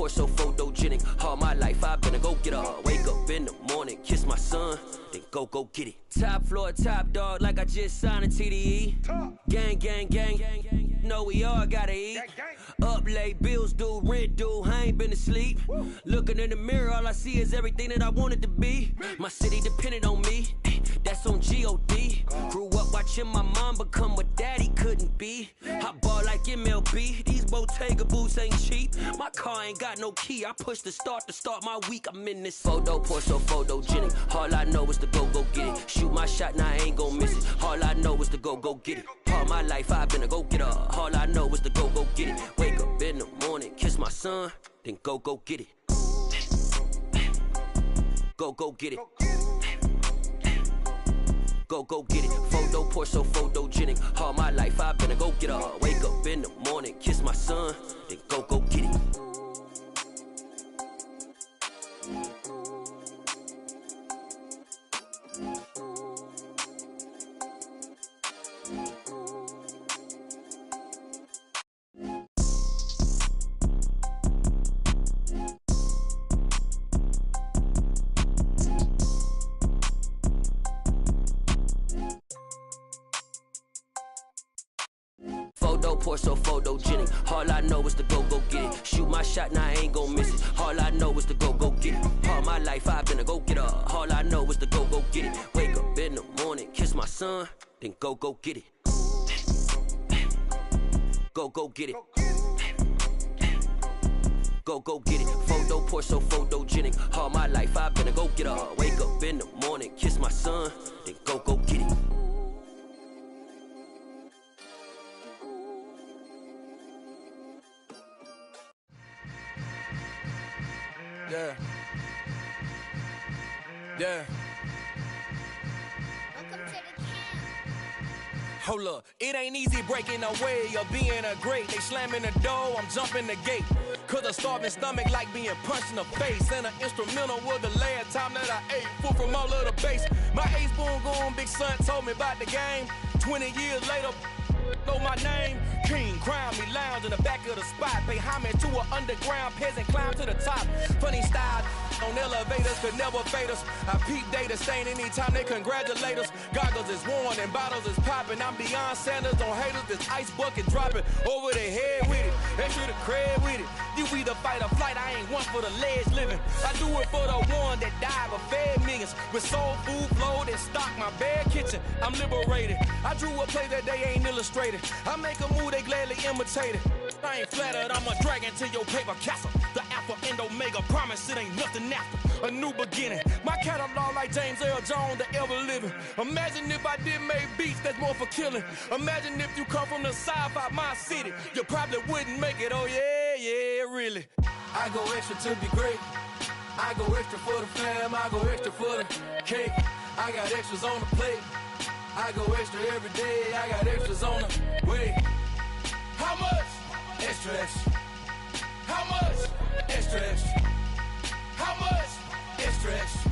pour so photogenic. All my life I've been a go-getter. Wake up in the morning, kiss my son, then go get it. Top floor, top dog, like I just signed a TDE. Gang, gang, gang, gang, gang. Know we all gotta eat. Up late, bills due, rent due, I ain't been asleep. Looking in the mirror, all I see is everything that I wanted to be. My city depended on me, that's on G.O.D. Grew up watching my mom become what daddy couldn't be. I ball like MLB, these Bottega boots ain't cheap. My car ain't got no key, I push the start to start my week. I'm in this photo, pour so photogenic. All I know is to go get it. Shoot my shot, now I ain't gon' miss it. All I know is to go get it. All my life I've been a go-getter. All I know is to go get it. Wake up in the morning, kiss my son, then go get it. Go get it. Go get it. Photo pour so photogenic. All my life I've been a go-getter. Wake up in the morning, kiss my son, then go get it. Pour so photogenic. All I know is to go get it. Shoot my shot, now I ain't gon' miss it. All I know is to go get it. All my life I've been a go-getter. All I know is to go get it. Wake up in the morning, kiss my son, then go get it. Go get it. Go get it. Photo pour so photogenic. All my life I've been a go-getter. Wake up in the morning, kiss my son, then go get it. Yeah. Yeah. Welcome to the camp. Hold up, it ain't easy breaking away or being a great. They slamming the door, I'm jumping the gate. Cause a starving stomach like being punched in the face. And an instrumental was the last time that I ate. Food from all of the base. My ace boom goon, big son told me about the game. 20 years later, know my name. King, crown me, lounge in the back of the spot. Pay homage to an underground peasant, climb to the top. Funny style on elevators could never fade us. I peep data stain anytime they congratulate us. Goggles is worn and bottles is popping. I'm beyond Sanders on haters, this ice bucket dropping over their head with it. Extra the cred with it. You either fight or flight, I ain't one for the ledge living. I do it for the one that died but fed millions. With soul food flowed and stocked my bare kitchen. I'm liberated. I drew a play that they ain't illustrated. I make a move, they gladly imitate it. I ain't flattered, I'm a dragon to your paper castle. The Alpha and Omega, promise it ain't nothing after. A new beginning. My catalog like James Earl Jones, the ever living. Imagine if I did make beats that's more for killing. Imagine if you come from the south out my city. You probably wouldn't make it, oh yeah, really. I go extra to be great. I go extra for the fam, I go extra for the cake. I got extras on the plate. I go extra every day, I got extras on the way. How much? Extra, extra. How much? Extra, extra. How much? Extra, extra.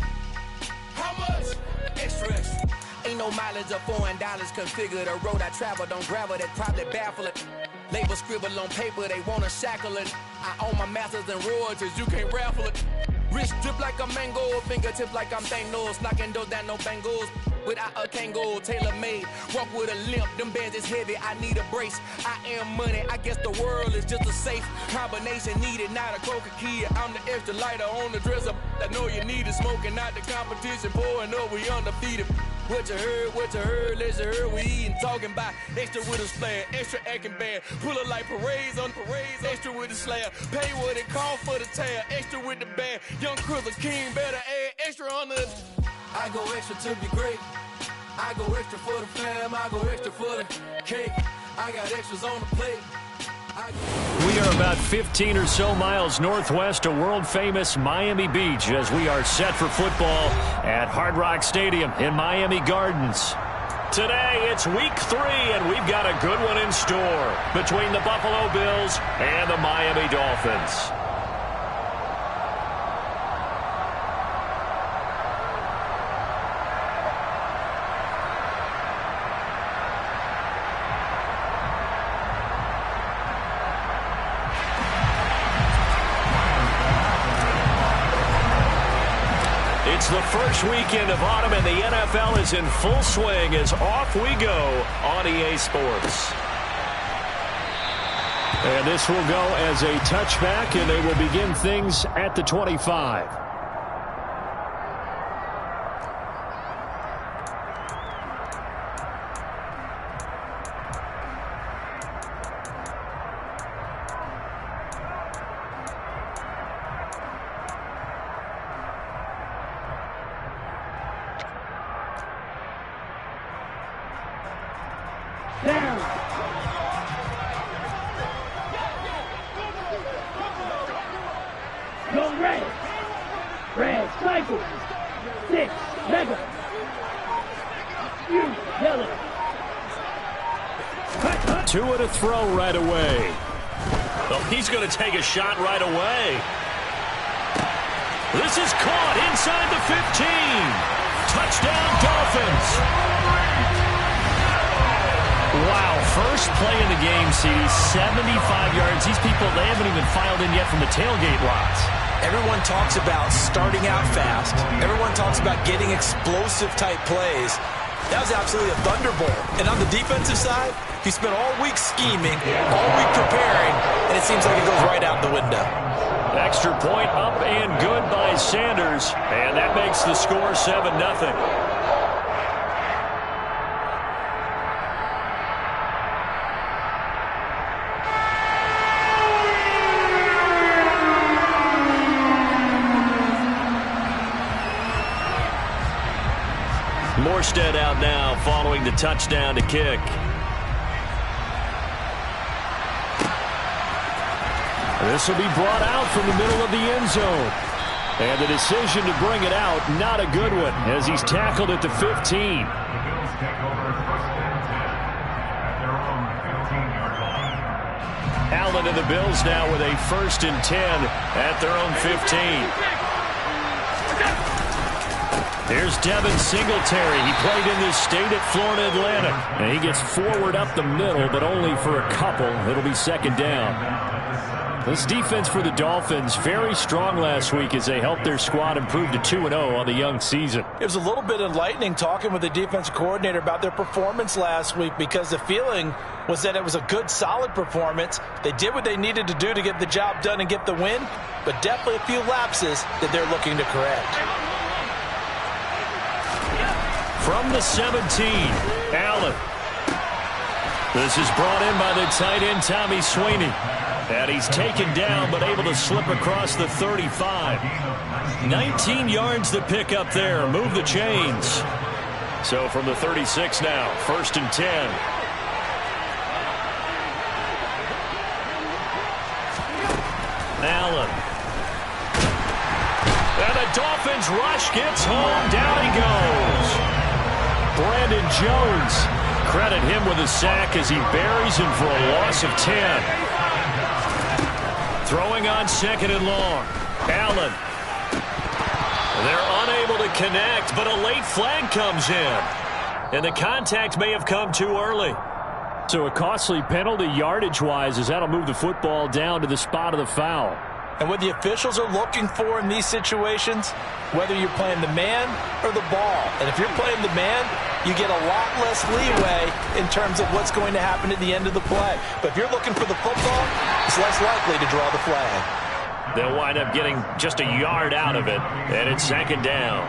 How much? Extra, extra. Ain't no mileage of $4 configure the road I travel. Don't gravel, that probably baffle it. Label scribble on paper, they wanna shackle it. I own my masters and royalties, you can't raffle it. Wrist drip like a mango, fingertips like I'm Thanos. Knocking those down, no bangles. Without a Kangol, tailor-made. Walk with a limp, them bands is heavy, I need a brace. I am money, I guess the world is just a safe combination needed, not a coca key. I'm the extra lighter on the dresser. I know you need it, smoking out the competition, pouring up, we undefeated. What you heard, let's hear we eatin', talking about extra with a slam, extra acting bad, pull it like parades on parades, extra with the slab, pay what it cost for the tab, extra with the band, young Crystal King better add extra on the. I go extra to be great. I go extra for the fam, I go extra for the cake. I got extras on the plate. We are about 15 or so miles northwest of world-famous Miami Beach as we are set for football at Hard Rock Stadium in Miami Gardens. Today, it's week 3, and we've got a good one in store between the Buffalo Bills and the Miami Dolphins. It's the first weekend of autumn, and the NFL is in full swing as off we go on EA Sports. And this will go as a touchback, and they will begin things at the 25. Tua to throw right away. Oh, he's going to take a shot right away. This is caught inside the 15. Touchdown, Dolphins. Wow, first play in the game, CD, 75 yards. These people, they haven't even filed in yet from the tailgate lots. Everyone talks about starting out fast. Everyone talks about getting explosive-type plays. That was absolutely a thunderbolt. And on the defensive side, he spent all week scheming, all week preparing, and it seems like it goes right out the window. Extra point up and good by Sanders, and that makes the score 7-0. Morstead out now following the touchdown to kick. This will be brought out from the middle of the end zone. And the decision to bring it out, not a good one, as he's tackled at the 15. Allen and the Bills now with a 1st and 10 at their own 15. Here's Devin Singletary. He played in this state at Florida Atlantic. And he gets forward up the middle, but only for a couple. It'll be 2nd down. This defense for the Dolphins, very strong last week as they helped their squad improve to 2-0 on the young season. It was a little bit enlightening talking with the defensive coordinator about their performance last week, because the feeling was that it was a good, solid performance. They did what they needed to do to get the job done and get the win, but definitely a few lapses that they're looking to correct. From the 17, Allen. This is brought in by the tight end, Tommy Sweeney. And he's taken down, but able to slip across the 35. 19 yards to pick up there. Move the chains. So from the 36 now, 1st and 10. Allen. And the Dolphins rush gets home. Down he goes. Brandon Jones. Credit him with a sack as he buries him for a loss of 10. Throwing on 2nd and long. Allen. They're unable to connect, but a late flag comes in. And the contact may have come too early. So a costly penalty yardage-wise, as that'll move the football down to the spot of the foul. And what the officials are looking for in these situations, whether you're playing the man or the ball. And if you're playing the man, you get a lot less leeway in terms of what's going to happen at the end of the play. But if you're looking for the football, it's less likely to draw the flag. They'll wind up getting just a yard out of it, and it's 2nd down.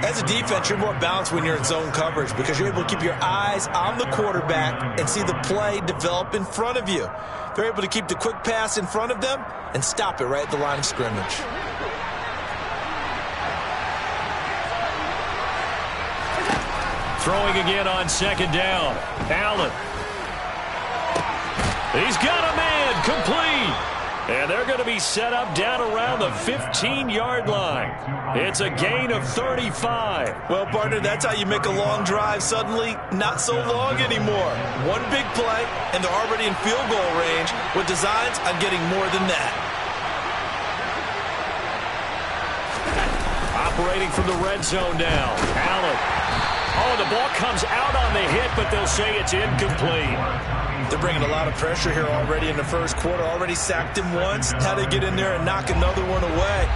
As a defense, you're more balanced when you're in zone coverage because you're able to keep your eyes on the quarterback and see the play develop in front of you. They're able to keep the quick pass in front of them and stop it right at the line of scrimmage. Throwing again on 2nd down. Allen. He's got a man complete. And they're going to be set up down around the 15-yard line. It's a gain of 35. Well, partner, that's how you make a long drive suddenly not so long anymore. One big play, and they're already in field goal range with designs on getting more than that. Operating from the red zone now. Allen. Oh, the ball comes out on the hit, but they'll say it's incomplete. They're bringing a lot of pressure here already in the first quarter. Already sacked him once. How to get in there and knock another one away.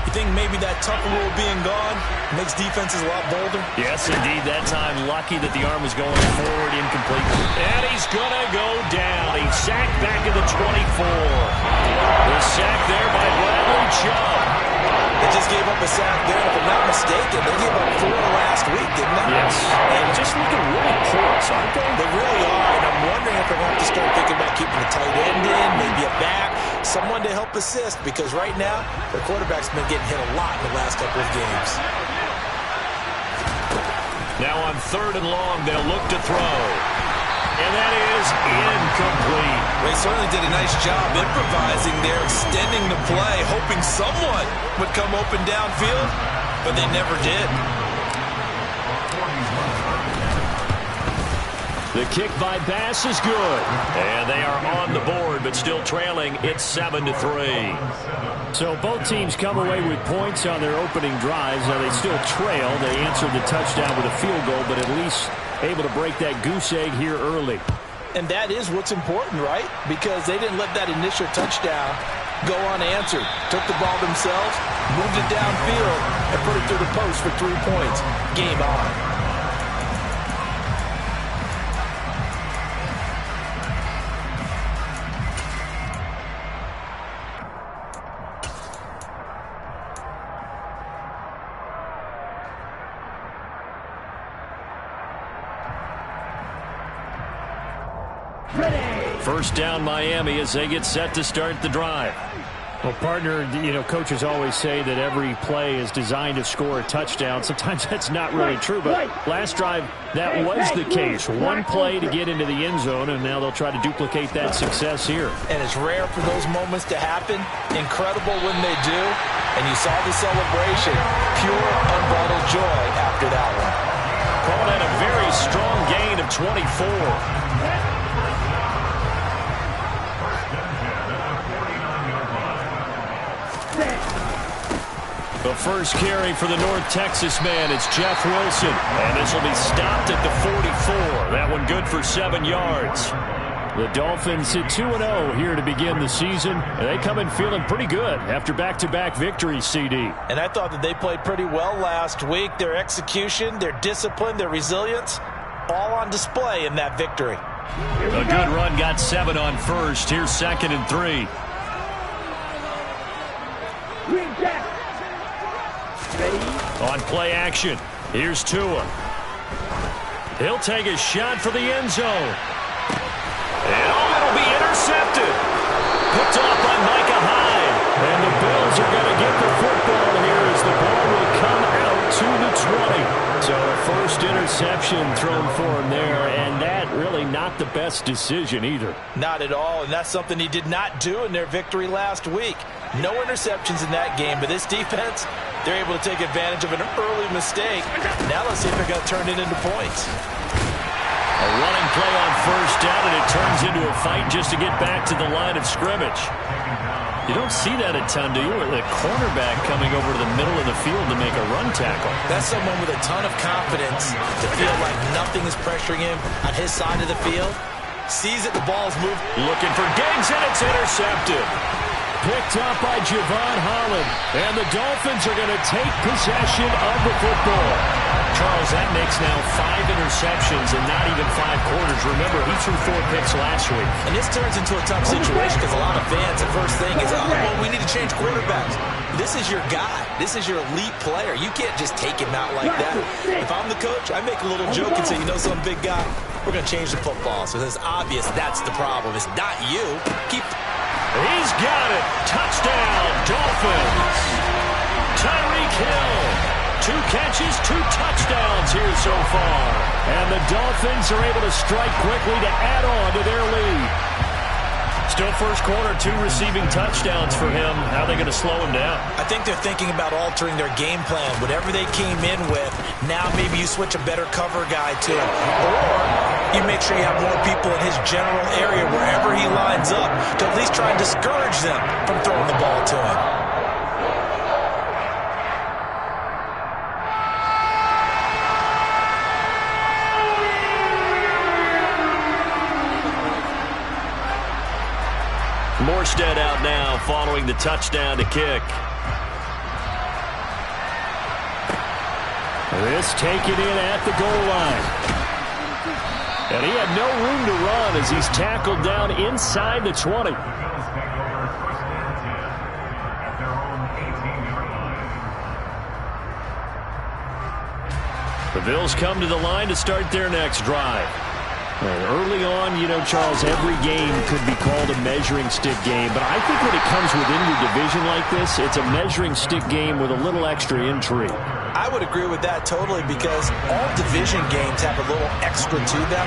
You think maybe that tougher rule being gone makes defenses a lot bolder? Yes, indeed. That time, lucky that the arm was going forward, incomplete. And he's going to go down. He's sacked back at the 24. The sack there by Bradley Chubb. They just gave up a sack there. If I'm not mistaken, they gave up 4 last week, didn't they? Yes. And just looking really porous, aren't they? They really are, and I'm wondering if they're going to have to start thinking about keeping the tight end in, maybe a back, someone to help assist, because right now, their quarterback's been getting hit a lot in the last couple of games. Now on 3rd and long, they'll look to throw. And that is incomplete. They certainly did a nice job improvising there, extending the play, hoping someone would come open downfield, but they never did. The kick by Bass is good. And they are on the board, but still trailing. It's 7-3. So both teams come away with points on their opening drives. Now they still trail. They answered the touchdown with a field goal, but at least able to break that goose egg here early. And that is what's important, right? Because they didn't let that initial touchdown go unanswered. Took the ball themselves, moved it downfield, and put it through the post for 3 points. Game on. First down, Miami, as they get set to start the drive. Well, partner, coaches always say that every play is designed to score a touchdown. Sometimes that's not really true, but last drive, that was the case. One play to get into the end zone, and now they'll try to duplicate that success here. And it's rare for those moments to happen. Incredible when they do. And you saw the celebration. Pure, unbridled joy after that one. Calling out a very strong gain of 24. The first carry for the North Texas man, it's Jeff Wilson. And this will be stopped at the 44. That one good for 7 yards. The Dolphins sit 2-0 here to begin the season. And they come in feeling pretty good after back-to-back victories, CD. And I thought that they played pretty well last week. Their execution, their discipline, their resilience, all on display in that victory. A good run, got 7 on first. Here's 2nd and 3. On play action, here's Tua. He'll take a shot for the end zone. And it'll be intercepted. Picked off by Micah Hyde. And the Bills are going to get the football here as the ball will come out to the 20. So a first interception thrown for him there, and that really not the best decision either. Not at all, and that's something he did not do in their victory last week. No interceptions in that game, but this defense, they're able to take advantage of an early mistake. Now let's see if they're going to turn it into points. A running play on first down, and it turns into a fight just to get back to the line of scrimmage. You don't see that a ton, do you? The cornerback coming over to the middle of the field to make a run tackle. That's someone with a ton of confidence to feel like nothing is pressuring him on his side of the field. Sees it, the ball's moved. Looking for Diggs, and it's intercepted. Picked up by Javon Holland. And the Dolphins are going to take possession of the football. Charles, that makes now 5 interceptions in not even 5 quarters. Remember, he threw 4 picks last week. And this turns into a tough situation because a lot of fans, the first thing is, oh, well, we need to change quarterbacks. This is your guy. This is your elite player. You can't just take him out like that. If I'm the coach, I make a little joke and say, you know, some big guy, we're going to change the football. So it's obvious that's the problem. It's not you. He's got it. Touchdown, Dolphins. Tyreek Hill. 2 catches, 2 touchdowns here so far. And the Dolphins are able to strike quickly to add on to their lead. Still first quarter, 2 receiving touchdowns for him. How are they going to slow him down? I think they're thinking about altering their game plan. Whatever they came in with, now maybe you switch a better cover guy to him. Or you make sure you have more people in his general area wherever he lines up to at least try and discourage them from throwing the ball to him. Morstead out now following the touchdown to kick. This taken in at the goal line. And he had no room to run as he's tackled down inside the 20. The Bills come to the line to start their next drive. And early on, you know, Charles, every game could be called a measuring stick game. But I think when it comes within your division like this, it's a measuring stick game with a little extra intrigue. I would agree with that totally because all division games have a little extra to them.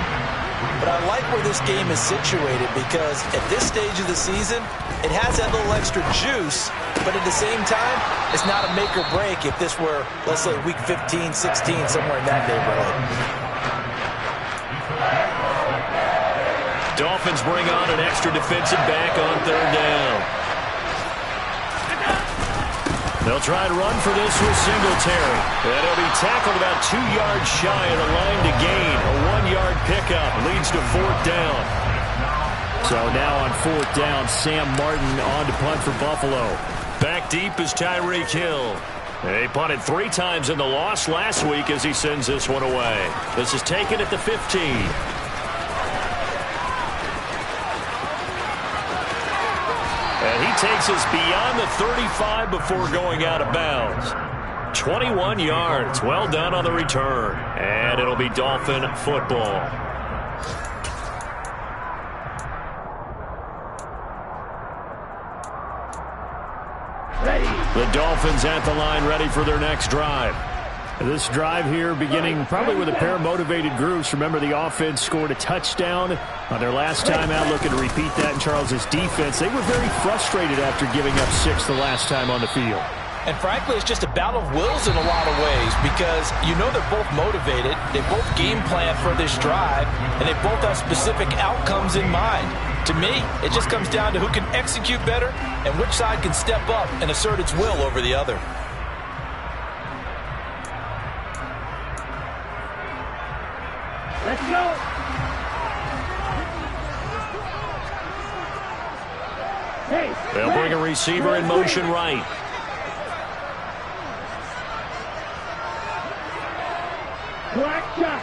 But I like where this game is situated because at this stage of the season, it has that little extra juice. But at the same time, it's not a make or break if this were, let's say, week 15, 16, somewhere in that neighborhood. Dolphins bring on an extra defensive back on third down. They'll try to run for this with Singletary. And he'll be tackled about 2 yards shy of the line to gain. A 1-yard pickup leads to fourth down. So now on fourth down, Sam Martin on to punt for Buffalo. Back deep is Tyreek Hill. They punted 3 times in the loss last week as he sends this one away. This is taken at the 15. And he takes us beyond the 35 before going out of bounds. 21 yards. Well done on the return. And it'll be Dolphin football. The Dolphins at the line ready for their next drive. This drive here beginning probably with a pair of motivated groups. Remember, the offense scored a touchdown on their last time out. Looking to repeat that in Charles's defense. They were very frustrated after giving up 6 the last time on the field. And frankly, it's just a battle of wills in a lot of ways because you know they're both motivated. They both game plan for this drive, and they both have specific outcomes in mind. To me, it just comes down to who can execute better and which side can step up and assert its will over the other. Let's go. Hey, they'll bring a receiver in motion right. Black shot.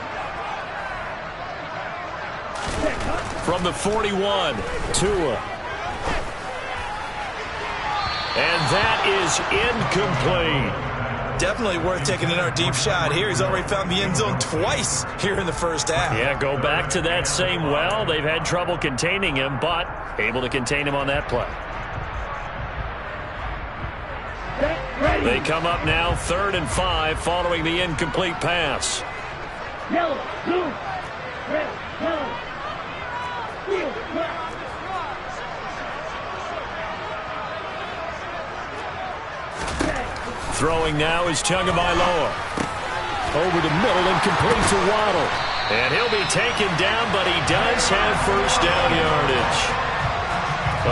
From the 41, Tua. And that is incomplete. Definitely worth taking another deep shot here. He's already found the end zone twice here in the first half. Yeah, go back to that same well. They've had trouble containing him, but able to contain him on that play. They come up now 3rd and 5 following the incomplete pass. Yellow, blue, red, yellow. Field, Throwing now is Tagovailoa. Over the middle and complete to Waddle. And he'll be taken down, but he does have first down yardage.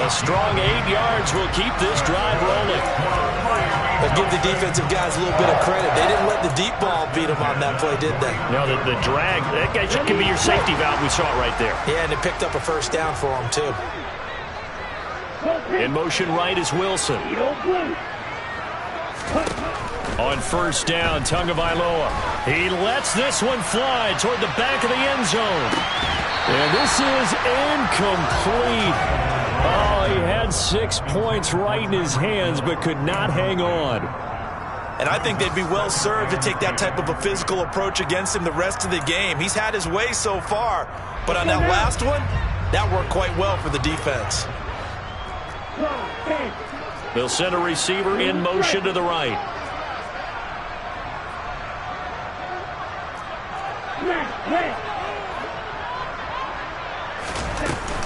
A strong 8 yards will keep this drive rolling. But give the defensive guys a little bit of credit. They didn't let the deep ball beat them on that play, did they? No, the drag, that guy can be your safety valve. We saw it right there. Yeah, and they picked up a first down for him, too. In motion right is Wilson. On first down, Tagovailoa. He lets this one fly toward the back of the end zone. And this is incomplete. Oh, he had 6 points right in his hands, but could not hang on. And I think they'd be well served to take that type of a physical approach against him the rest of the game. He's had his way so far, but on that last one, that worked quite well for the defense. They'll send a receiver in motion to the right.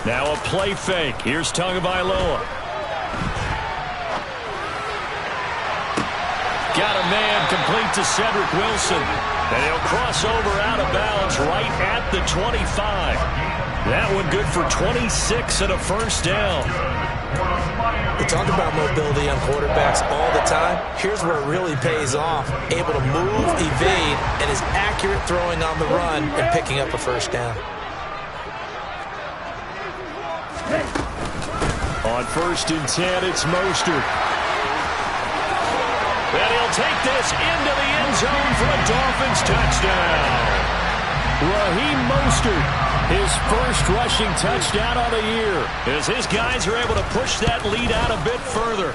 Now a play fake. Here's Tagovailoa. Got a man complete to Cedric Wilson. And he'll cross over out of bounds right at the 25. That one good for 26 and a first down. We talk about mobility on quarterbacks all the time. Here's where it really pays off. Able to move, evade, and is accurate throwing on the run and picking up a first down. On 1st and 10, it's Mostert. And he'll will take this into the end zone for a Dolphins touchdown. Raheem Mostert, his first rushing touchdown of the year, as his guys are able to push that lead out a bit further.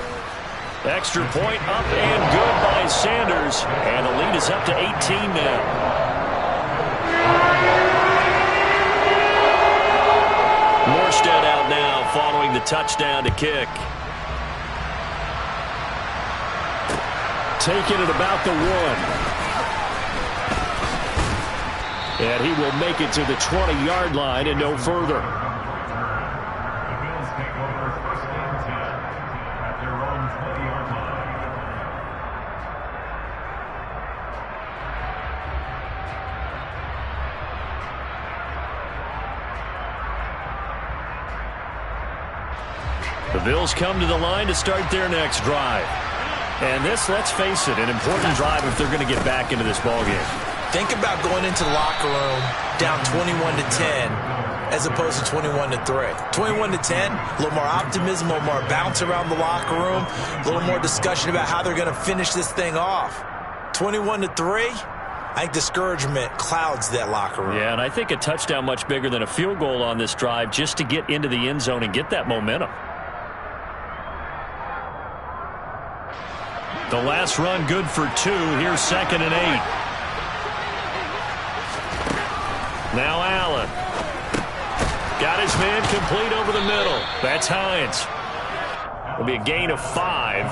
Extra point up and good by Sanders, and the lead is up to 18 now. Morstead out now following the touchdown to kick. Taking it about the 1. And he will make it to the 20-yard line and no further. The Bills come to the line to start their next drive. And this, let's face it, an important drive if they're going to get back into this ballgame. Think about going into the locker room down 21-10 as opposed to 21-3. 21-10, a little more optimism, a little more bounce around the locker room, a little more discussion about how they're going to finish this thing off. 21-3, I think discouragement clouds that locker room. Yeah, and I think a touchdown much bigger than a field goal on this drive just to get into the end zone and get that momentum. The last run good for 2. Here's 2nd and 8. Now Allen. Got his man complete over the middle. That's Hines. It'll be a gain of 5.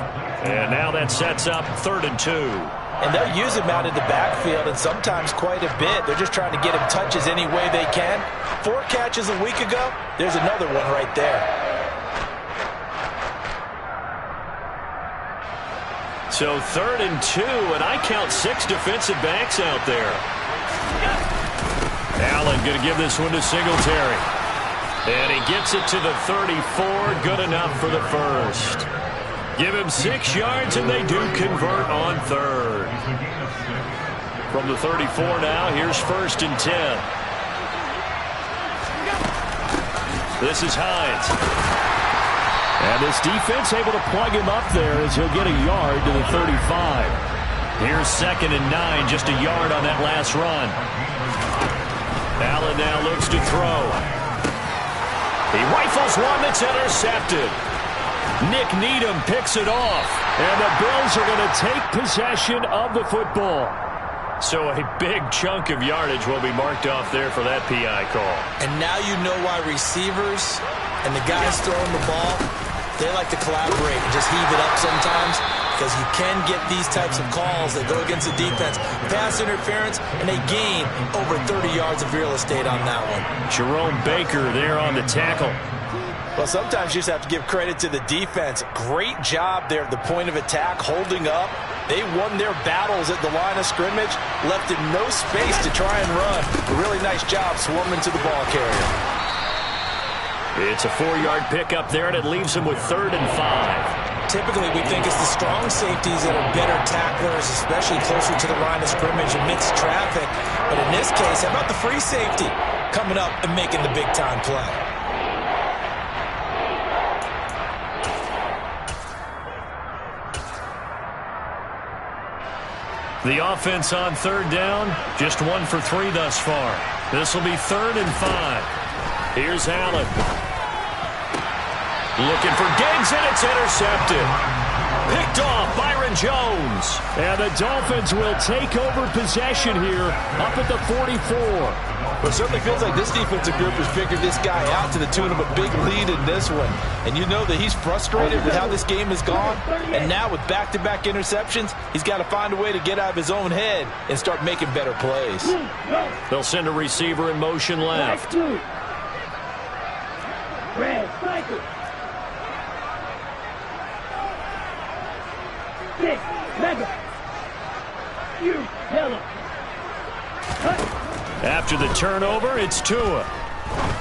And now that sets up 3rd and 2. And they'll use him out in the backfield, and sometimes quite a bit. They're just trying to get him touches any way they can. 4 catches a week ago. There's another one right there. So 3rd and 2, and I count 6 defensive backs out there. Allen going to give this one to Singletary. And he gets it to the 34. Good enough for the first. Give him 6 yards, and they do convert on 3rd. From the 34 now, here's 1st and 10. This is Hines. And this defense able to plug him up there as he'll get a yard to the 35. Here's 2nd and 9, just a yard on that last run. Allen now looks to throw. He rifles one that's intercepted. Nick Needham picks it off. And the Bills are going to take possession of the football. So a big chunk of yardage will be marked off there for that PI call. And now you know why receivers and the guys throwing the ball, they like to collaborate and just heave it up sometimes, because you can get these types of calls that go against the defense. Pass interference, and they gain over 30 yards of real estate on that one. Jerome Baker there on the tackle. Well, sometimes you just have to give credit to the defense. Great job there at the point of attack, holding up. They won their battles at the line of scrimmage, left in no space to try and run. A really nice job swarming to the ball carrier. It's a 4-yard pickup there, and it leaves him with 3rd and 5. Typically, we think it's the strong safeties that are better tacklers, especially closer to the line of scrimmage amidst traffic. But in this case, how about the free safety coming up and making the big-time play? The offense on 3rd down, just 1 for 3 thus far. This will be 3rd and 5. Here's Allen. Looking for Diggs, and it's intercepted. Picked off Byron Jones. And the Dolphins will take over possession here up at the 44. Well, it certainly feels like this defensive group has figured this guy out to the tune of a big lead in this one. And you know that he's frustrated with how this game has gone. And now with back-to-back interceptions, he's got to find a way to get out of his own head and start making better plays. They'll send a receiver in motion left. Red, cycle. 6, mega. You, hello. After the turnover, it's Tua.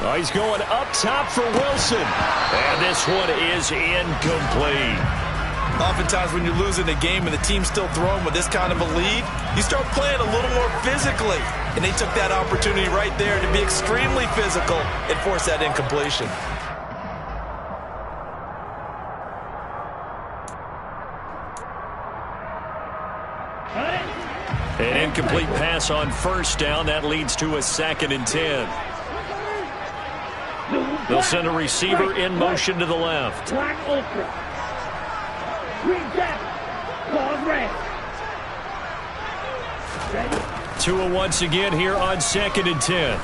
Oh, he's going up top for Wilson. And this one is incomplete. Oftentimes when you're losing a game and the team's still throwing with this kind of a lead, you start playing a little more physically. And they took that opportunity right there to be extremely physical and force that incompletion. An incomplete pass on first down. That leads to a 2nd and 10. They'll send a receiver in motion to the left. Black Ultra. Green Jacket. Claws red. Tua once again here on 2nd and 10.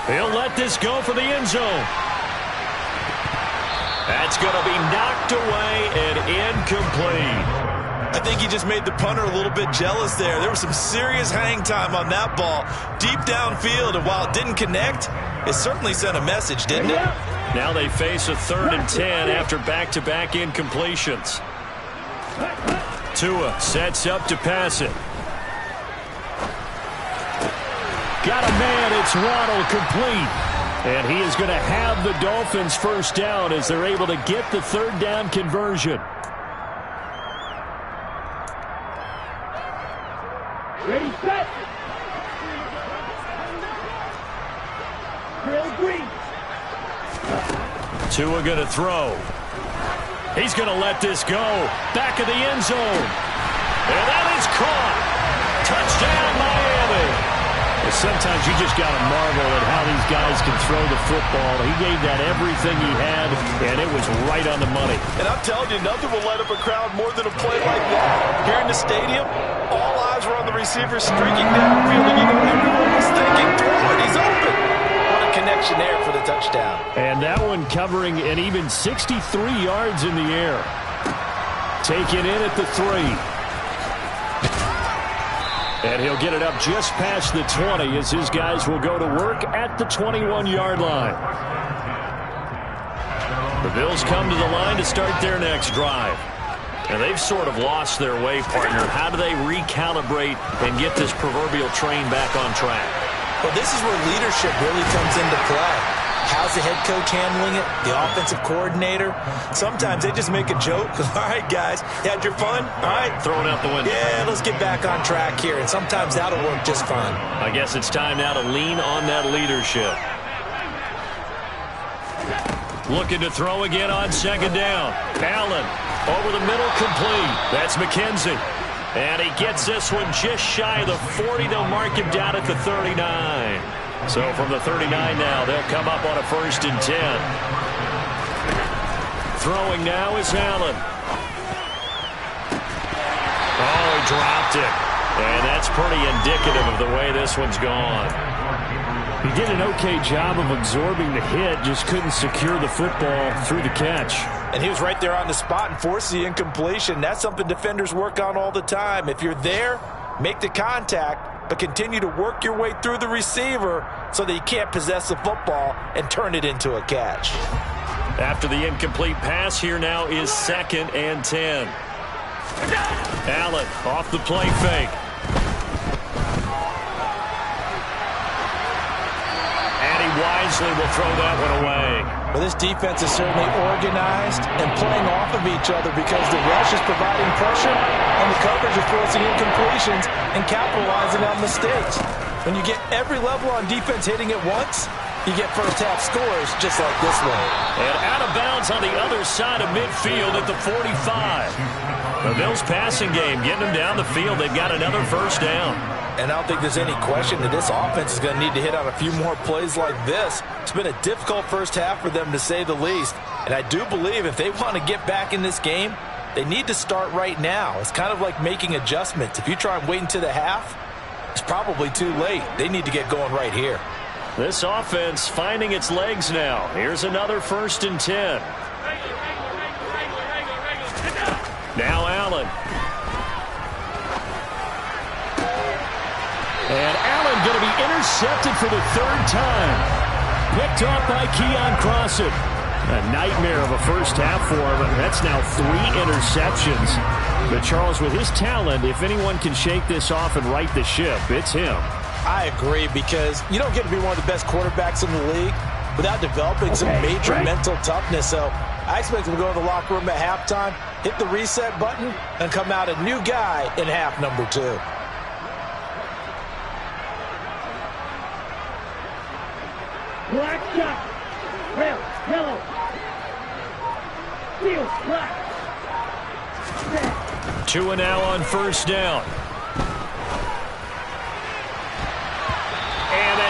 He'll let this go for the end zone. That's going to be knocked away and incomplete. I think he just made the punter a little bit jealous there. There was some serious hang time on that ball deep downfield, and while it didn't connect, it certainly sent a message, didn't it? Now they face a 3rd and 10 after back-to-back incompletions. Tua sets up to pass it. Got a man, it's Waddle, complete. And he is going to have the Dolphins first down as they're able to get the 3rd down conversion. Ready, set. Drill green. Tua going to throw. He's going to let this go. Back of the end zone. And that is caught. Touchdown, Miami. Sometimes you just got to marvel at how these guys can throw the football. He gave that everything he had, and it was right on the money. And I'm telling you, nothing will light up a crowd more than a play like that. Here in the stadium, all eyes were on the receiver streaking downfield, and you know everyone was thinking, throw it, he's open. What a connection there for the touchdown. And that one covering an even 63 yards in the air. Taken in at the 3. And he'll get it up just past the 20 as his guys will go to work at the 21-yard line. The Bills come to the line to start their next drive. And they've sort of lost their way, partner. How do they recalibrate and get this proverbial train back on track? Well, this is where leadership really comes into play. How's the head coach handling it? The offensive coordinator? Sometimes they just make a joke. All right, guys, you had your fun? All right. Throwing out the window. Yeah, let's get back on track here. And sometimes that'll work just fine. I guess it's time now to lean on that leadership. Looking to throw again on 2nd down. Allen over the middle, complete. That's McKenzie. And he gets this one just shy of the 40. They'll mark him down at the 39. So from the 39 now, they'll come up on a 1st and 10. Throwing now is Allen. Oh, he dropped it. And that's pretty indicative of the way this one's gone. He did an okay job of absorbing the hit, just couldn't secure the football through the catch. And he was right there on the spot and forced the incompletion. That's something defenders work on all the time. If you're there, make the contact, but continue to work your way through the receiver so that you can't possess the football and turn it into a catch. After the incomplete pass, here now is 2nd and 10. Allen off the play fake. And he wisely will throw that one away. Well, this defense is certainly organized and playing off of each other because the rush is providing pressure and the coverage is forcing incompletions and capitalizing on mistakes. When you get every level on defense hitting at once, you get first-half scores just like this one. And out of bounds on the other side of midfield at the 45. The Bills passing game getting them down the field. They've got another 1st down. And I don't think there's any question that this offense is going to need to hit on a few more plays like this. It's been a difficult first half for them, to say the least. And I do believe if they want to get back in this game, they need to start right now. It's kind of like making adjustments. If you try and wait until the half, it's probably too late. They need to get going right here. This offense finding its legs now. Here's another 1st and 10. Now Allen. And Allen going to be intercepted for the 3rd time. Picked off by Keon Crossan. A nightmare of a first half for him. That's now 3 interceptions. But Charles, with his talent, if anyone can shake this off and right the ship, it's him. I agree, because you don't get to be one of the best quarterbacks in the league without developing some major mental toughness. So I expect him to go to the locker room at halftime, hit the reset button, and come out a new guy in half number 2. Black shot. Red, yellow. Steel, black. Tua now on 1st down.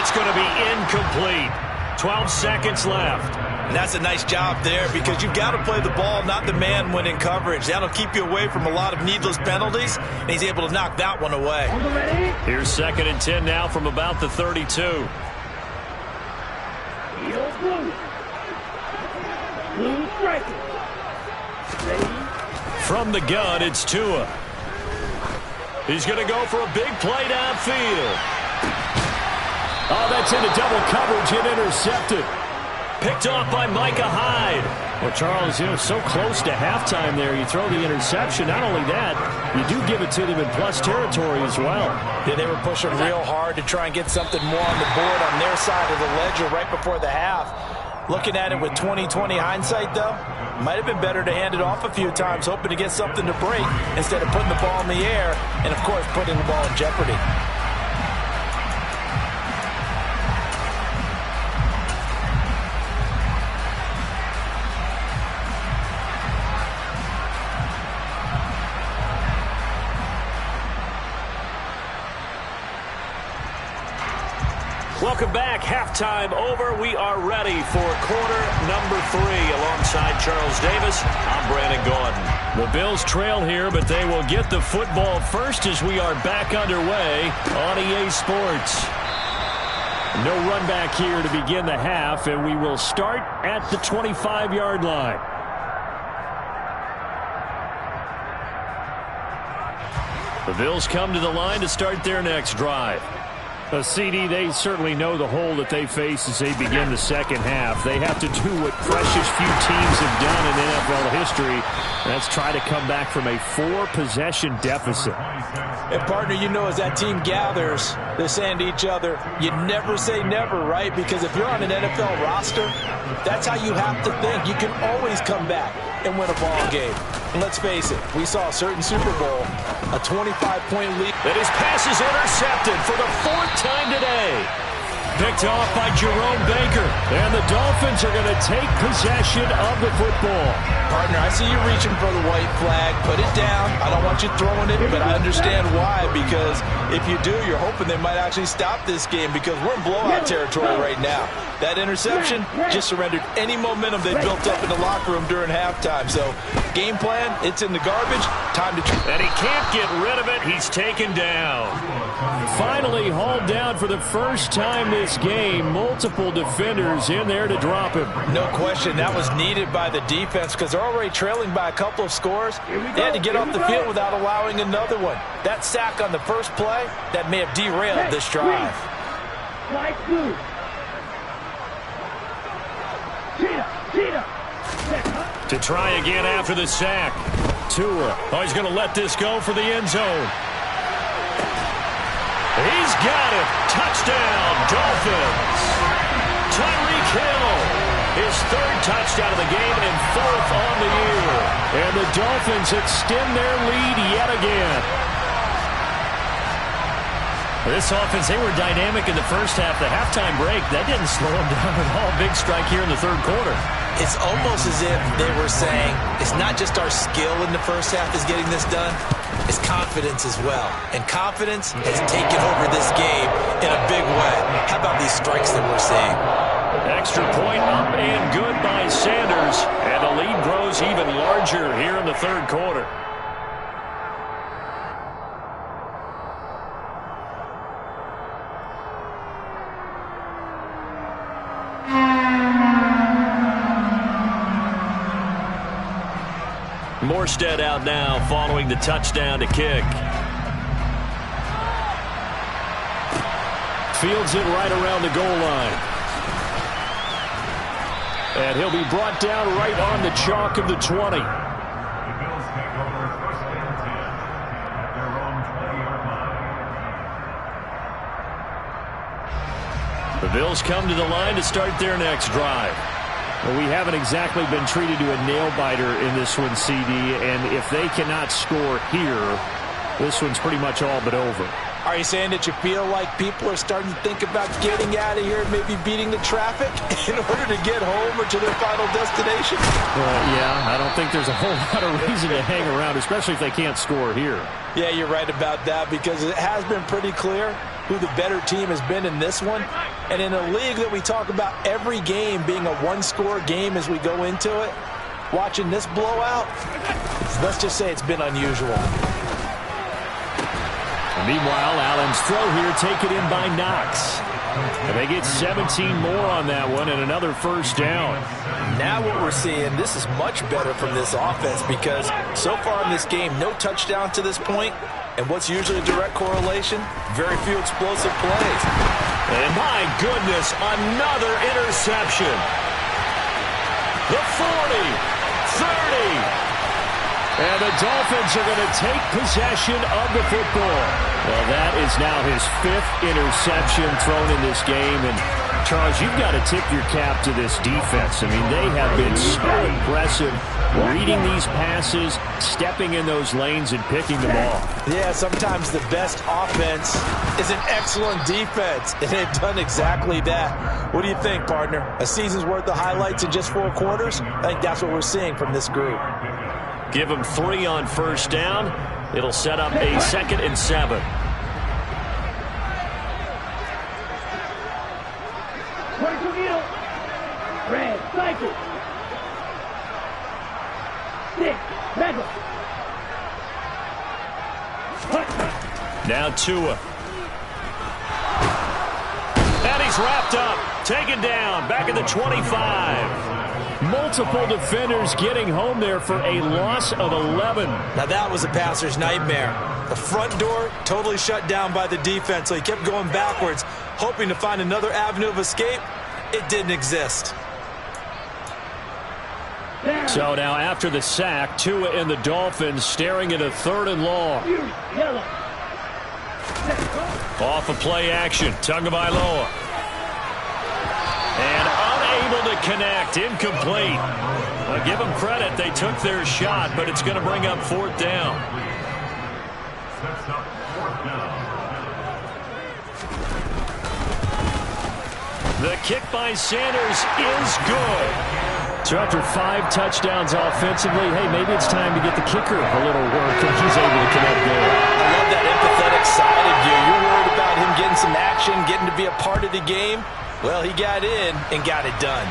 It's going to be incomplete. 12 seconds left. And that's a nice job there because you've got to play the ball, not the man when in coverage. That'll keep you away from a lot of needless penalties, and he's able to knock that one away. Here's 2nd and 10 now from about the 32. Blue striker. From the gun, it's Tua. He's going to go for a big play downfield. Oh, that's into double coverage and intercepted. Picked off by Micah Hyde. Well, Charles, so close to halftime there. You throw the interception. Not only that, you do give it to them in plus territory as well. Yeah, they were pushing real hard to try and get something more on the board on their side of the ledger right before the half. Looking at it with 20/20 hindsight, though, might have been better to hand it off a few times, hoping to get something to break instead of putting the ball in the air and, of course, putting the ball in jeopardy. Welcome back. Halftime over. We are ready for quarter number 3. Alongside Charles Davis, I'm Brandon Gaudin. The Bills trail here, but they will get the football first as we are back underway on EA Sports. No run back here to begin the half, and we will start at the 25-yard line. The Bills come to the line to start their next drive. CD, they certainly know the hole that they face as they begin the second half. They have to do what precious few teams have done in NFL history. That's try to come back from a 4-possession deficit. And, partner, as that team gathers, they're saying to each other, you never say never, right? Because if you're on an NFL roster, that's how you have to think. You can always come back and win a ball game. And let's face it, we saw a certain Super Bowl, a 25-point lead. And his pass is intercepted for the 4th time today. Picked off by Jerome Baker. And the Dolphins are going to take possession of the football. Partner, I see you reaching for the white flag. Put it down. I don't want you throwing it, but I understand why. Because if you do, you're hoping they might actually stop this game because we're in blowout territory right now. That interception just surrendered any momentum they built up in the locker room during halftime. So, game plan, it's in the garbage. Time to... And he can't get rid of it. He's taken down. Finally hauled down for the first time this game. Multiple defenders in there to drop him. No question. That was needed by the defense because they're already trailing by a couple of scores. They had to get off the field without allowing another one. That sack on the first play, that may have derailed this drive. To try again after the sack. Tua. Oh, he's going to let this go for the end zone. He's got it. Touchdown, Dolphins. Tyreek Hill. His 3rd touchdown of the game and 4th on the year. And the Dolphins extend their lead yet again. This offense, they were dynamic in the first half. The halftime break, that didn't slow them down at all. Big strike here in the 3rd quarter. It's almost as if they were saying, it's not just our skill in the first half is getting this done, it's confidence as well. And confidence has taken over this game in a big way. How about these strikes that we're seeing? Extra point up and good by Sanders. And the lead grows even larger here in the 3rd quarter. Morstead out now following the touchdown to kick. Fields it right around the goal line. And he'll be brought down right on the chalk of the 20. The Bills come to the line to start their next drive. Well, we haven't exactly been treated to a nail-biter in this one, CD, and if they cannot score here, this one's pretty much all but over. Are you saying that you feel like people are starting to think about getting out of here and maybe beating the traffic in order to get home or to their final destination? Yeah, I don't think there's a whole lot of reason to hang around, especially if they can't score here. Yeah, you're right about that because it has been pretty clear. who the better team has been in this one. And in a league that we talk about every game being a one-score game as we go into it, watching this blowout, let's just say it's been unusual. Meanwhile, Allen's throw here taken in by Knox. And they get 17 more on that one and another first down. Now what we're seeing, this is much better from this offense because so far in this game, no touchdown to this point. And what's usually a direct correlation? Very few explosive plays. And my goodness, another interception. The 40, 30. And the Dolphins are going to take possession of the football. Well, that is now his 5th interception thrown in this game. And, Charles, you've got to tip your cap to this defense. I mean, they have been so impressive reading these passes, stepping in those lanes, and picking them off. Yeah, sometimes the best offense is an excellent defense, and they've done exactly that. What do you think, partner? A season's worth of highlights in just 4 quarters? I think that's what we're seeing from this group. Give him 3 on first down. It'll set up a 2nd and 7. Red cycle. 6, Mega. Now Tua. And he's wrapped up. Taken down. Back at the 25. Multiple defenders getting home there for a loss of 11. Now that was a passer's nightmare. The front door totally shut down by the defense, so he kept going backwards, hoping to find another avenue of escape. It didn't exist. So now after the sack, Tua and the Dolphins staring at a 3rd and long. Off of play action, Tagovailoa. And unable to connect, incomplete. I'll give them credit, they took their shot, but it's going to bring up 4th down. The kick by Sanders is good. So after 5 touchdowns offensively, hey, maybe it's time to get the kicker a little work, and he's able to connect there. I love that empathetic side of you. You're worried about him getting some action, getting to be a part of the game. Well, he got in and got it done.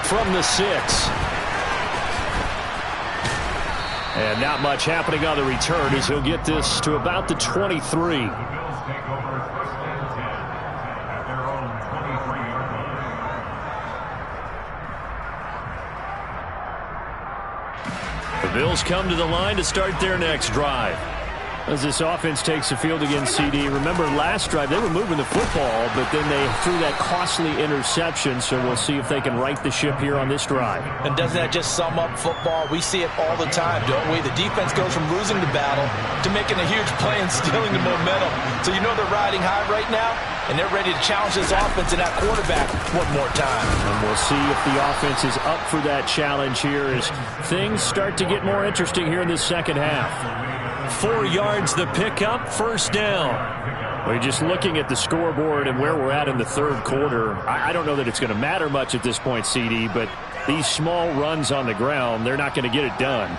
From the 6. And not much happening on the return as he'll get this to about the 23. The Bills come to the line to start their next drive. As this offense takes the field against CD. Remember last drive, they were moving the football, but then they threw that costly interception, so we'll see if they can right the ship here on this drive. And doesn't that just sum up football? We see it all the time, don't we? The defense goes from losing the battle to making a huge play and stealing the momentum. So you know they're riding high right now, and they're ready to challenge this offense and that quarterback one more time. And we'll see if the offense is up for that challenge here as things start to get more interesting here in the second half. 4 yards the pickup, first down. We're just looking at the scoreboard and where we're at in the 3rd quarter. I don't know that it's going to matter much at this point, CD, but these small runs on the ground, they're not going to get it done.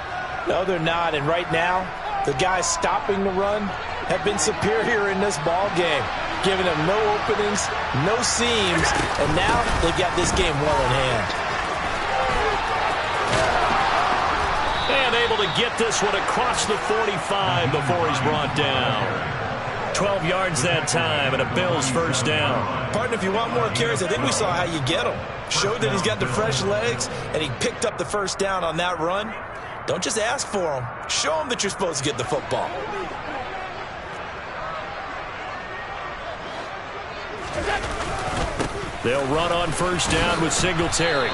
No, they're not. And right now, the guys stopping the run have been superior in this ball game, giving them no openings, no seams, and now they've got this game well in hand. And able to get this one across the 45 before he's brought down. 12 yards that time and a Bills first down. Partner, if you want more carries, I think we saw how you get them. Showed that he's got the fresh legs, and he picked up the first down on that run. Don't just ask for them. Show them that you're supposed to get the football. They'll run on first down with Singletary.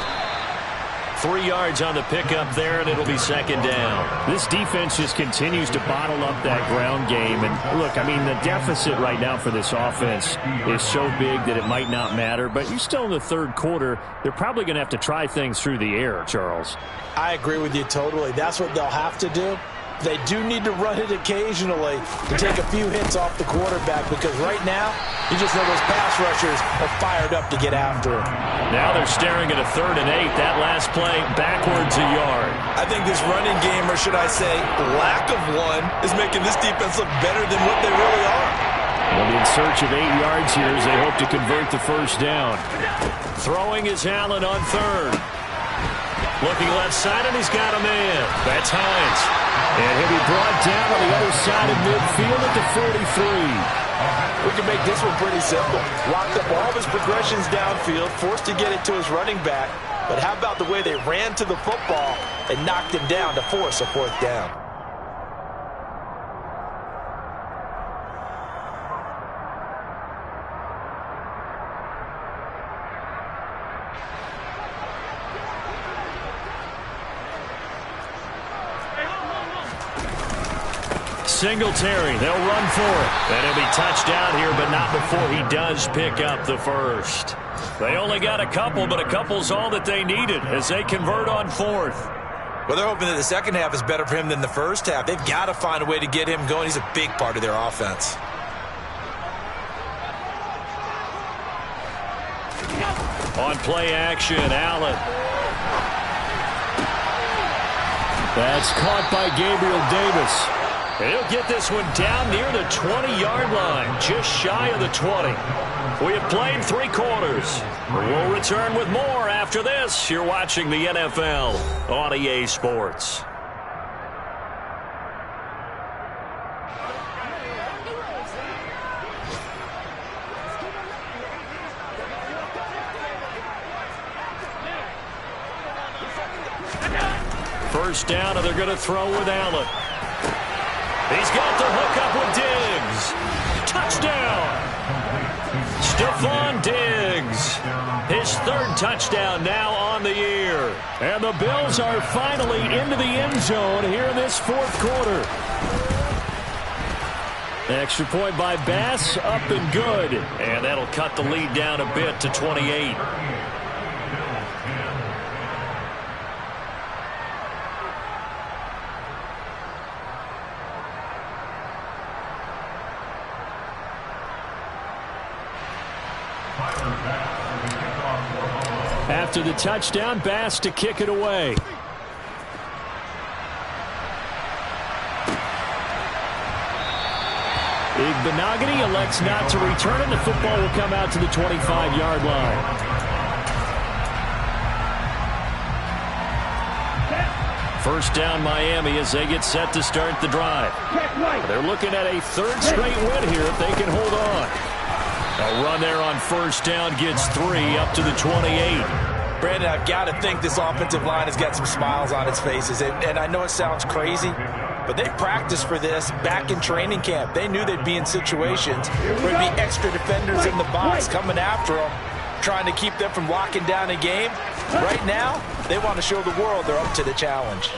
3 yards on the pickup there, and it'll be second down. This defense just continues to bottle up that ground game. And, look, I mean, the deficit right now for this offense is so big that it might not matter. But you're still in the 3rd quarter. They're probably going to have to try things through the air, Charles. I agree with you totally. That's what they'll have to do. They do need to run it occasionally to take a few hits off the quarterback because right now, you just know those pass rushers are fired up to get after him. Now they're staring at a 3rd and 8. That last play, backwards a yard. I think this running game, or should I say lack of one, is making this defense look better than what they really are. They'll be in search of 8 yards here as they hope to convert the first down. Throwing is Allen on third. Looking left side, and he's got a man. That's Hines. And he'll be brought down on the other side of midfield at the 43. We can make this one pretty simple. Locked up all of his progressions downfield, forced to get it to his running back. But how about the way they ran to the football and knocked him down to force a fourth down? Singletary, they'll run for it. And he'll be touched down here, but not before he does pick up the first. They only got a couple, but a couple's all that they needed as they convert on fourth. Well, they're hoping that the second half is better for him than the first half. They've got to find a way to get him going. He's a big part of their offense. On play action, Allen. That's caught by Gabriel Davis. And he'll get this one down near the 20-yard line, just shy of the 20. We have played 3 quarters. We'll return with more after this. You're watching the NFL on EA Sports. First down, and they're going to throw with Allen. He's got the hook up with Diggs. Touchdown! Stephon Diggs. His 3rd touchdown now on the year. And the Bills are finally into the end zone here in this 4th quarter. Extra point by Bass, up and good. And that'll cut the lead down a bit to 28. After the touchdown, Bass to kick it away. Igbenogany elects not to return it. The football will come out to the 25-yard line. First down, Miami, as they get set to start the drive. They're looking at a 3rd straight win here if they can hold on. A run there on first down gets 3 up to the 28. Brandon, I've got to think this offensive line has got some smiles on its faces. And I know it sounds crazy, but they practiced for this back in training camp. They knew they'd be in situations where there'd be extra defenders in the box coming after them, trying to keep them from locking down a game. Right now, they want to show the world they're up to the challenge.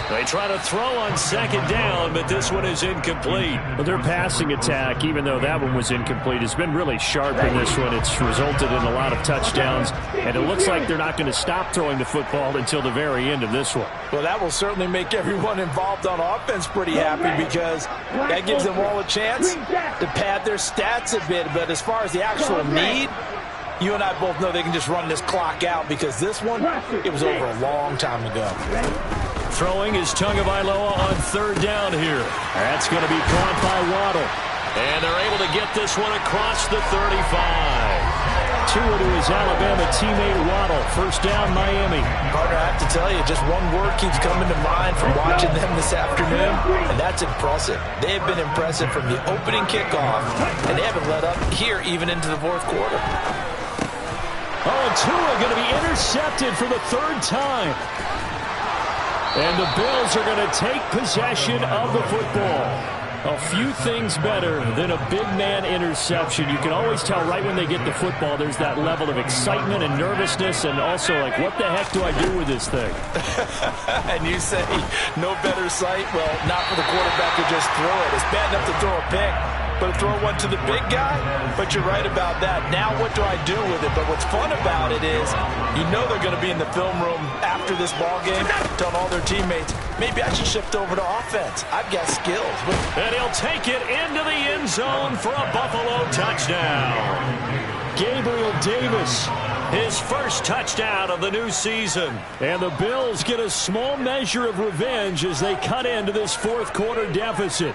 They try to throw on second down, but this one is incomplete. Well, their passing attack, even though that one was incomplete, has been really sharp in this one. It's resulted in a lot of touchdowns, and it looks like they're not going to stop throwing the football until the very end of this one. Well, that will certainly make everyone involved on offense pretty happy because that gives them all a chance to pad their stats a bit. But as far as the actual need, you and I both know they can just run this clock out because this one, it was over a long time ago. Throwing is Tagovailoa on third down here. That's going to be caught by Waddle. And they're able to get this one across the 35. Tua to his Alabama teammate Waddle. First down, Miami. Partner, I have to tell you, just one word keeps coming to mind from watching them this afternoon, and that's impressive. They have been impressive from the opening kickoff, and they haven't let up here even into the 4th quarter. Oh, and Tua going to be intercepted for the 3rd time. And the Bills are going to take possession of the football. A few things better than a big man interception. You can always tell right when they get the football, there's that level of excitement and nervousness and also like, what the heck do I do with this thing? And you say no better sight? Well, not for the quarterback to just throw it. It's bad enough to throw a pick, but to throw one to the big guy? But you're right about that. Now what do I do with it? But what's fun about it is you know they're going to be in the film room after this ball game telling all their teammates, maybe I should shift over to offense. I've got skills. And he'll take it into the end zone for a Buffalo touchdown. Gabriel Davis, his first touchdown of the new season. And the Bills get a small measure of revenge as they cut into this 4th quarter deficit.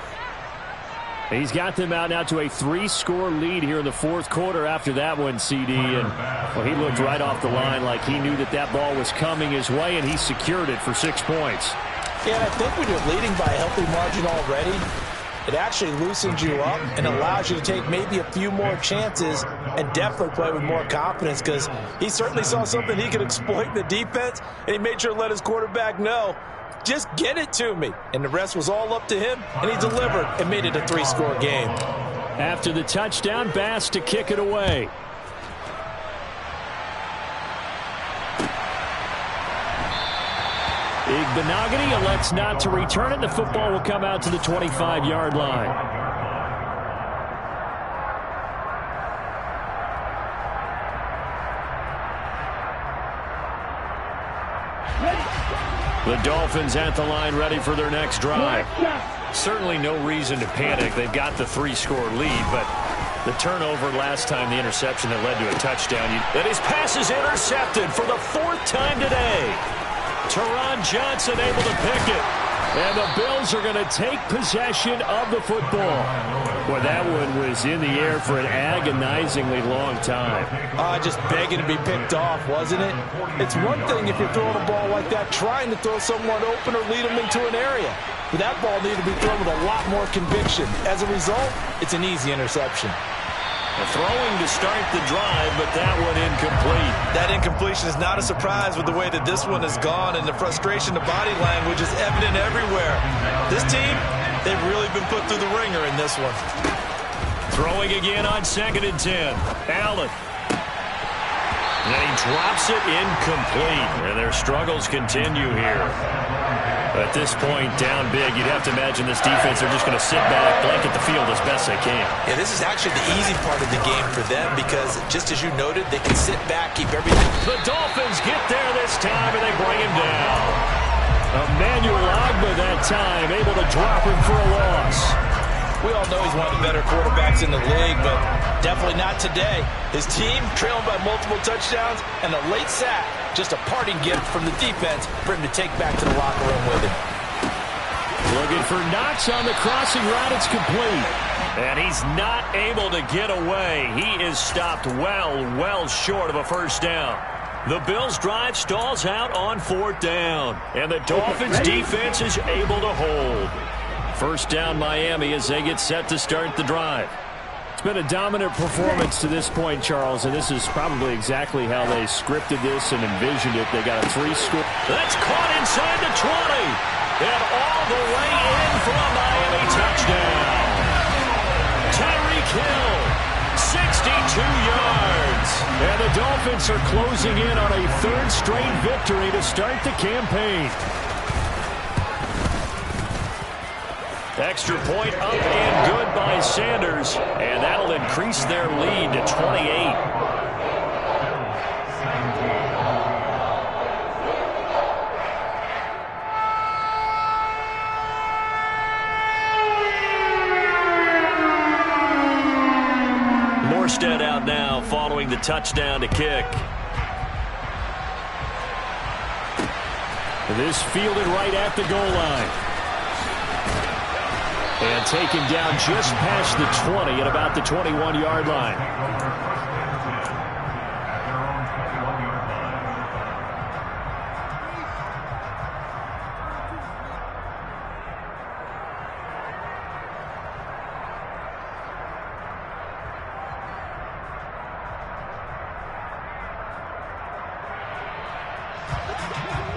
He's got them out now to a 3-score lead here in the fourth quarter after that one, CD. And well, he looked right off the line like he knew that that ball was coming his way, and he secured it for 6 points. Yeah, and I think when you're leading by a healthy margin already, it actually loosens you up and allows you to take maybe a few more chances and definitely play with more confidence, because he certainly saw something he could exploit in the defense, and he made sure to let his quarterback know, just get it to me. And the rest was all up to him, and he delivered and made it a 3-score game. After the touchdown, Bass to kick it away. Igbenogany elects not to return it. The football will come out to the 25-yard line. The Dolphins at the line, ready for their next drive. Certainly no reason to panic. They've got the 3-score lead, but the turnover last time, the interception that led to a touchdown. And his pass is intercepted for the 4th time today. Teron Johnson able to pick it. And the Bills are going to take possession of the football. Boy, that one was in the air for an agonizingly long time. Just begging to be picked off, wasn't it? It's one thing if you're throwing a ball like that, trying to throw someone open or lead them into an area. But that ball needed to be thrown with a lot more conviction. As a result, it's an easy interception. Throwing to start the drive, but that one incomplete. That incompletion is not a surprise with the way that this one has gone, and the frustration, the body language is evident everywhere. This team, they've really been put through the ringer in this one. Throwing again on 2nd and 10. Allen. And he drops it incomplete, and their struggles continue here. At this point, down big, you'd have to imagine this defense are just going to sit back, blanket the field as best they can. Yeah, this is actually the easy part of the game for them because, just as you noted, they can sit back, keep everything. The Dolphins get there this time, and they bring him down. Emmanuel Ogbah that time, able to drop him for a loss. We all know he's one of the better quarterbacks in the league, but definitely not today. His team trailing by multiple touchdowns, and a late sack, just a parting gift from the defense for him to take back to the locker room with him. Looking for Knox on the crossing route. It's complete. And he's not able to get away. He is stopped well short of a first down. The Bills' drive stalls out on 4th down. And the Dolphins' defense is able to hold. First down Miami as they get set to start the drive. It's been a dominant performance to this point, Charles, and this is probably exactly how they scripted this and envisioned it. They got a 3-score. That's caught inside the 20. And all the way in for a Miami touchdown. Tyreek Hill, 62 yards. And the Dolphins are closing in on a 3rd straight victory to start the campaign. Extra point up and good by Sanders, and that'll increase their lead to 28. Morstead out now following the touchdown to kick. This fielded right at the goal line. And taken down just past the 20 at about the 21-yard line.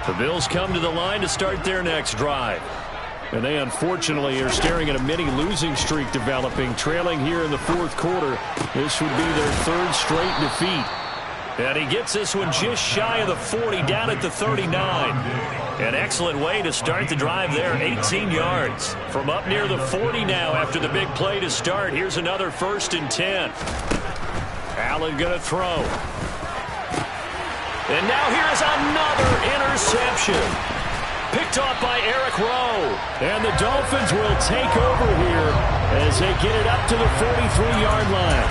The Bills come to the line to start their next drive. And they unfortunately are staring at a mini losing streak developing, trailing here in the 4th quarter. This would be their 3rd straight defeat. And he gets this one just shy of the 40, down at the 39. An excellent way to start the drive there, 18 yards. From up near the 40 now after the big play to start. Here's another 1st and 10. Allen going to throw. And now here's another interception. Picked off by Eric Rowe. And the Dolphins will take over here as they get it up to the 43-yard line.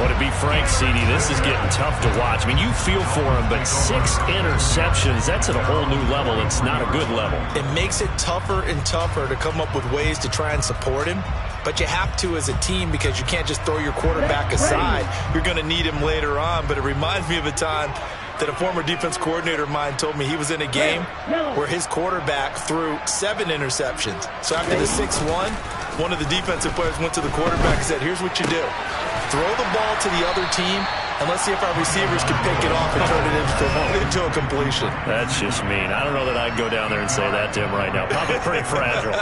Well, to be frank, CD, this is getting tough to watch. I mean, you feel for him, but 6 interceptions, that's at a whole new level. It's not a good level. It makes it tougher and tougher to come up with ways to try and support him. but you have to as a team because you can't just throw your quarterback aside. You're going to need him later on, but it reminds me of a time that a former defense coordinator of mine told me he was in a game where his quarterback threw 7 interceptions. So after the 6-1, one of the defensive players went to the quarterback and said, here's what you do. Throw the ball to the other team, and let's see if our receivers can pick it off and turn it into a completion. That's just mean. I don't know that I'd go down there and say that to him right now. Probably pretty fragile.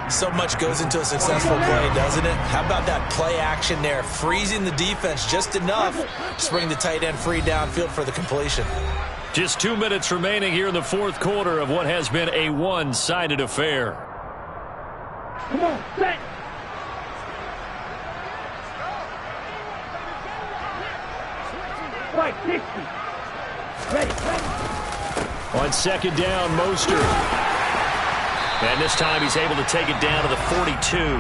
So much goes into a successful play, doesn't it? How about that play action there, freezing the defense just enough to bring the tight end free downfield for the completion. Just 2 minutes remaining here in the fourth quarter of what has been a one-sided affair. Come on, set. Right, 60. Ready. On second down, Mostert. And this time he's able to take it down to the 42.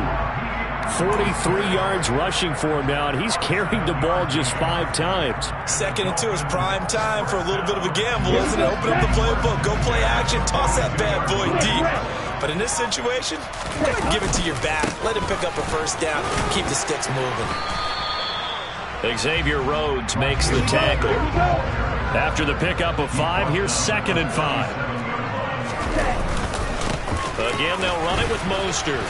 43 yards rushing for him now, and he's carried the ball just 5 times. 2nd and 2 is prime time for a little bit of a gamble, isn't it? Open up the playbook, go play action, toss that bad boy deep. But in this situation, go ahead and give it to your back. Let him pick up a first down, keep the sticks moving. Xavier Rhodes makes the tackle. After the pickup of 5, here's 2nd and 5. Again, they'll run it with Mostert.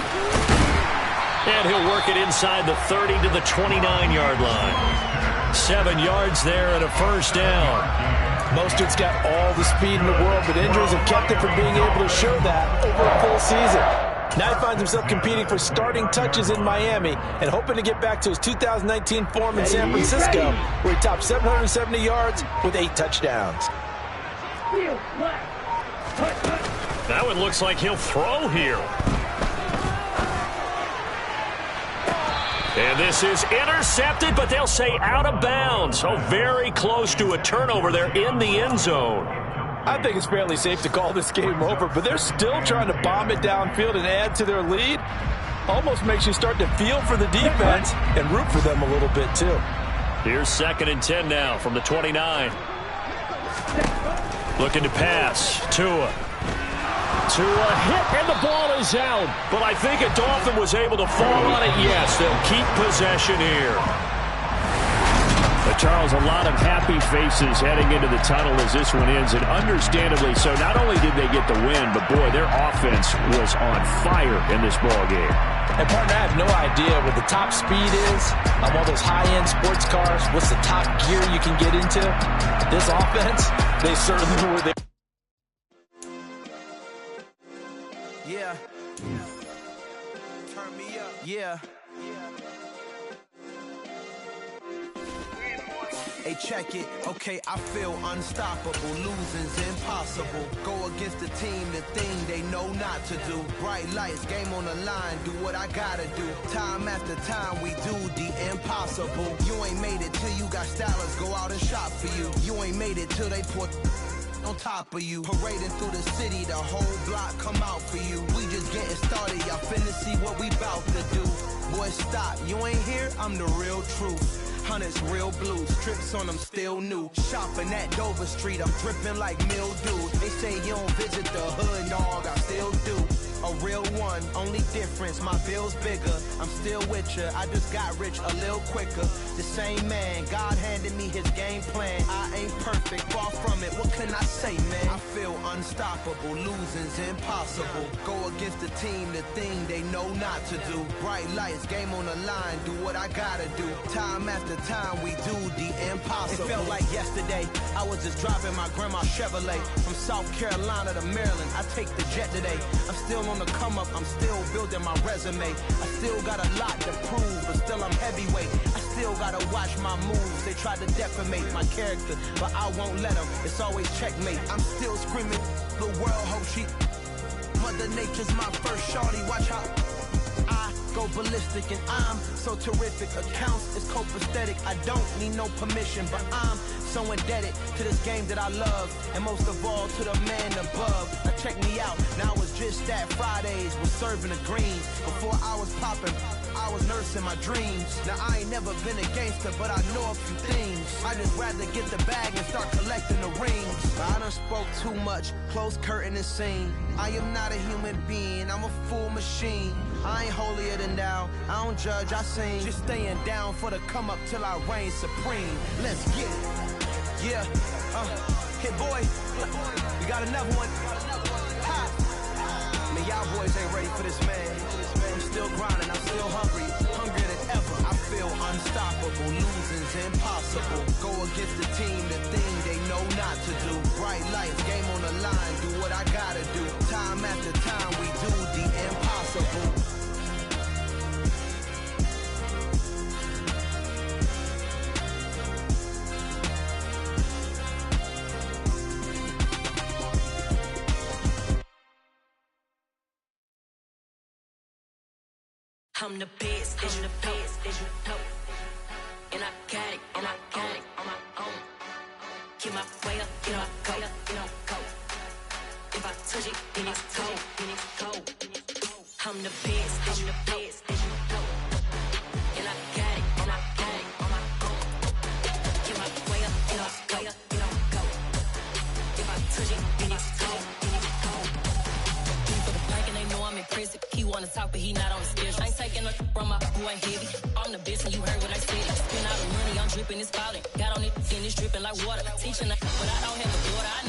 And he'll work it inside the 30 to the 29-yard line. 7 yards there and a first down. Mostert's got all the speed in the world, but injuries have kept him from being able to show that over a full season. Now he finds himself competing for starting touches in Miami and hoping to get back to his 2019 form in San Francisco, where he topped 770 yards with 8 touchdowns. That one looks like he'll throw here. And this is intercepted, but they'll say out of bounds. So very close to a turnover there in the end zone. I think it's fairly safe to call this game over, but they're still trying to bomb it downfield and add to their lead. Almost makes you start to feel for the defense and root for them a little bit too. Here's 2nd and 10 now from the 29. Looking to pass. Tua hit, and the ball is out. But I think a Dolphin was able to fall on it. Yes, they'll keep possession here. But Charles, a lot of happy faces heading into the tunnel as this one ends, and understandably so. Not only did they get the win, but boy, their offense was on fire in this ball game. And partner, I have no idea what the top speed is on all those high-end sports cars. What's the top gear you can get into? This offense, they certainly were there. Yeah. Turn me up. Yeah. Hey, check it. Okay, I feel unstoppable. Losing's impossible. Go against the team, the thing they know not to do. Bright lights, game on the line. Do what I gotta do. Time after time, we do the impossible. You ain't made it till you got stylers go out and shop for you. You ain't made it till they put on top of you. Parading through the city, the whole block come out for you. We just getting started, y'all finna see what we bout to do. Boy, stop, you ain't here, I'm the real truth. Hunters, real blue, strips on them still new. Shopping at Dover Street, I'm dripping like mildew. They say you don't visit the hood, dog, I still do. A real one, only difference, my bill's bigger. I'm still with ya, I just got rich a little quicker. The same man, God handed me his game plan. I ain't perfect, far from it, what can I say, man? I feel unstoppable, losing's impossible. Go against the team, the thing they know not to do. Bright lights, game on the line, do what I gotta do. Time after time, we do the impossible. It felt like yesterday, I was just driving my grandma's Chevrolet. From South Carolina to Maryland, I take the jet today. I'm still on the come up, I'm still building my resume. I still got a lot to prove, but still I'm heavyweight. I still gotta watch my moves. They try to defamate my character, but I won't let them. It's always checkmate. I'm still screaming, the world hope she. Mother Nature's my first shorty, watch how I go ballistic, and I'm so terrific. Accounts is copacetic. I don't need no permission, but I'm so indebted to this game that I love, and most of all to the man above. Now check me out, now it's just that Fridays was serving the greens. Before I was popping, I was nursing my dreams. Now I ain't never been a gangster, but I know a few things. I just rather get the bag and start collecting the rings. I done spoke too much, close curtain and scene. I am not a human being, I'm a full machine. I ain't holier than thou, I don't judge, I sing. Just staying down for the come up till I reign supreme. Let's get it. Yeah, Hit Boy, we got another one. Ha! Man, y'all boys ain't ready for this, man. I'm still grinding, I'm still hungry, hungrier than ever. I feel unstoppable, losing's impossible. Go against the team, the thing they know not to do. Bright lights, game on the line, do what I gotta do. Time after time, we do the impossible. I'm the best, as you know. And I got it, on my own. Get my way up, get my go. If I touch it, then it's cold. I'm the best, as you know. And I got it, on my own. Get my way up, get my go. If I touch it, then it's cold. For the blank and they know I'm impressive. He wanna talk, but he not on the schedule. I ain't taking nothing from my boy heavy. I'm the best and you heard what I said. Spend all the money, I'm dripping, it's falling. Got on it and it's dripping like water. Teaching, but I don't have a daughter.